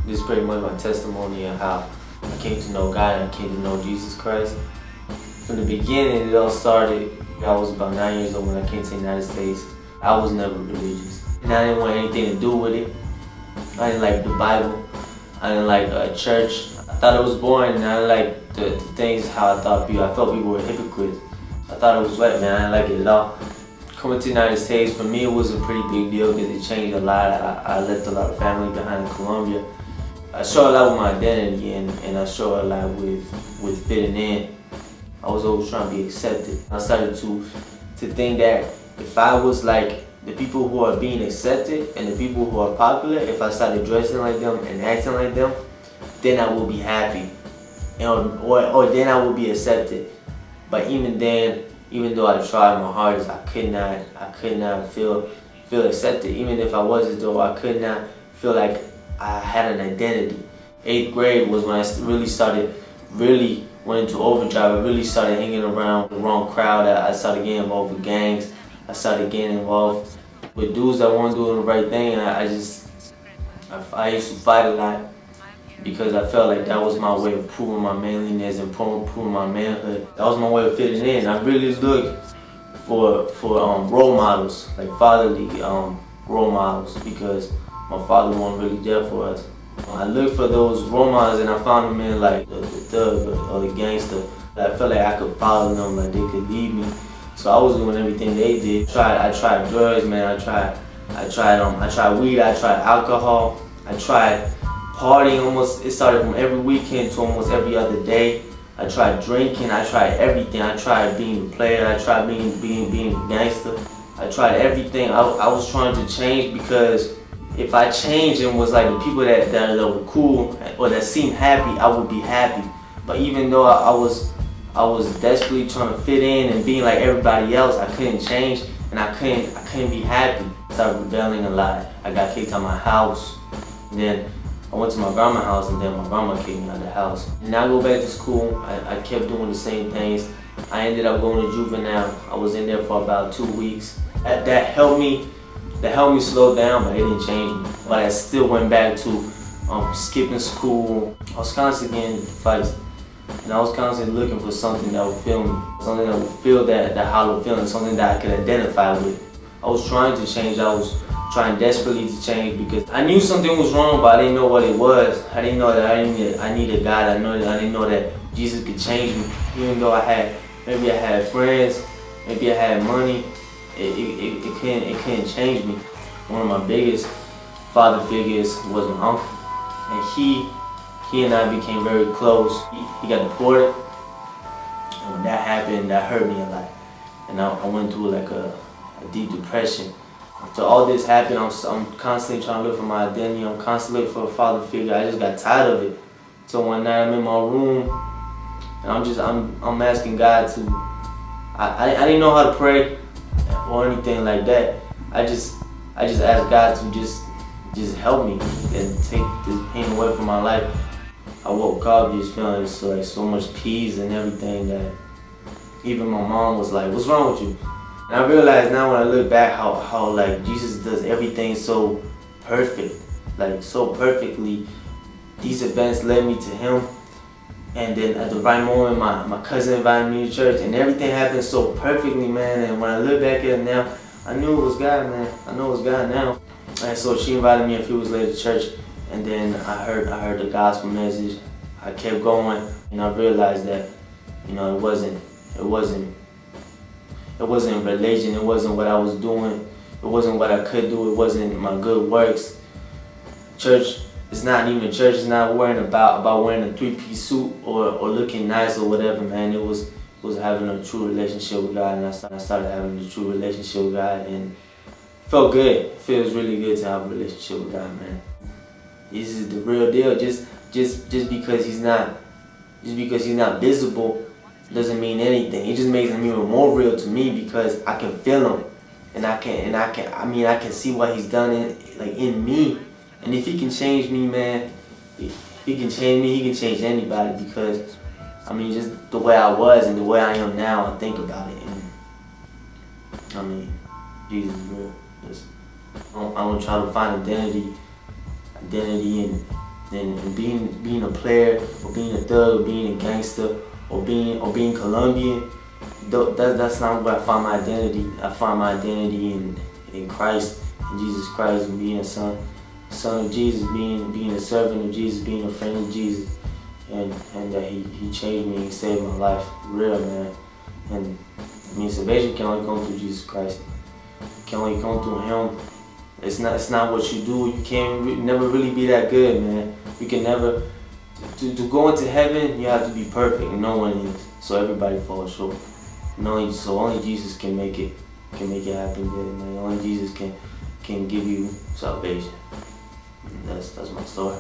This is pretty much my testimony of how I came to know God and I came to know Jesus Christ. From the beginning, it all started, I was about 9 years old when I came to the United States. I was never religious. And I didn't want anything to do with it. I didn't like the Bible. I didn't like church. I thought it was boring, and I didn't like the things how I thought people. I felt people were hypocrites. I thought it was wet, man. I didn't like it at all. Coming to the United States, for me, it was a pretty big deal because it changed a lot. I left a lot of family behind in Colombia. I showed a lot with my identity, and I showed a lot with fitting in. I was always trying to be accepted. I started to think that if I was like the people who are being accepted and the people who are popular, if I started dressing like them and acting like them, then I will be happy, or then I will be accepted. But even then, even though I tried my hardest, I could not feel accepted. Even if I was as though I could not feel like I had an identity. 8th grade was when I really went into overdrive. I really started hanging around the wrong crowd. I started getting involved with gangs. I started getting involved with dudes that weren't doing the right thing. I used to fight a lot because I felt like that was my way of proving my manliness and proving my manhood. That was my way of fitting in. I really looked for role models, like fatherly role models, because my father wasn't really there for us. I looked for those role models and I found them in like the thug or the gangster. I felt like I could follow them, like they could lead me. So I was doing everything they did. I tried drugs, man. I tried weed. I tried alcohol. I tried partying almost. It started from every weekend to almost every other day. I tried drinking. I tried everything. I tried being a player. I tried being a gangster. I tried everything. I was trying to change because if I changed and was like the people that were cool or that seemed happy, I would be happy. But even though I was desperately trying to fit in and being like everybody else, I couldn't change and I couldn't be happy. I started rebelling a lot. I got kicked out of my house. And then I went to my grandma's house and then my grandma kicked me out of the house. And I go back to school. I kept doing the same things. I ended up going to juvenile. I was in there for about 2 weeks. That helped me slow down, but it didn't change me. But I still went back to skipping school. I was constantly getting into fights. And I was constantly looking for something that would feel me, something that would feel that hollow feeling, something that I could identify with. I was trying to change. I was trying desperately to change because I knew something was wrong, but I didn't know what it was. I didn't know that I needed God. I didn't know that Jesus could change me. Even though maybe I had friends, maybe I had money, it couldn't change me. One of my biggest father figures was my uncle, and he and I became very close. He got deported, and when that happened, that hurt me a lot. And I went through like a deep depression. After all this happened, I'm constantly trying to look for my identity. I'm constantly looking for a father figure. I just got tired of it. So one night I'm in my room, and I'm asking God to. I didn't know how to pray or anything like that. I just asked God to just help me and take this pain away from my life. I woke up just feeling like so much peace and everything that even my mom was like, "What's wrong with you?" And I realized now when I look back how like Jesus does everything so perfect, like so perfectly. These events led me to Him, and then at the right moment, my cousin invited me to church, and everything happened so perfectly, man. And when I look back at it now, I knew it was God, man. I know it was God now. And so she invited me a few weeks later to church. And then I heard the gospel message. I kept going, and I realized that, it wasn't religion. It wasn't what I was doing. It wasn't what I could do. It wasn't my good works. Church is not even church. It's not worrying about wearing a 3-piece suit or looking nice or whatever, man. It was having a true relationship with God, and I started having a true relationship with God, and it felt good. It feels really good to have a relationship with God, man. This is the real deal. Just because he's not visible doesn't mean anything. It just makes him even more real to me because I can feel him, and I can see what he's done in me. And if he can change me, man, he can change me. He can change anybody because just the way I was and the way I am now, I think about it, and Jesus is real. I don't try to find identity than being a player, or being a thug, or being a gangster, or being Colombian. That's not where I find my identity. I find my identity in Christ, in Jesus Christ, and being a son of Jesus, being a servant of Jesus, being a friend of Jesus, and that he changed me and saved my life, real, man. And I mean, salvation can only come through Jesus Christ. It can only come through Him. It's not what you do. You can't never really be that good, man. You can never to go into heaven. You have to be perfect, and no one is. So everybody falls short. Only Jesus can make it happen good, man. Only Jesus can give you salvation. And that's my story.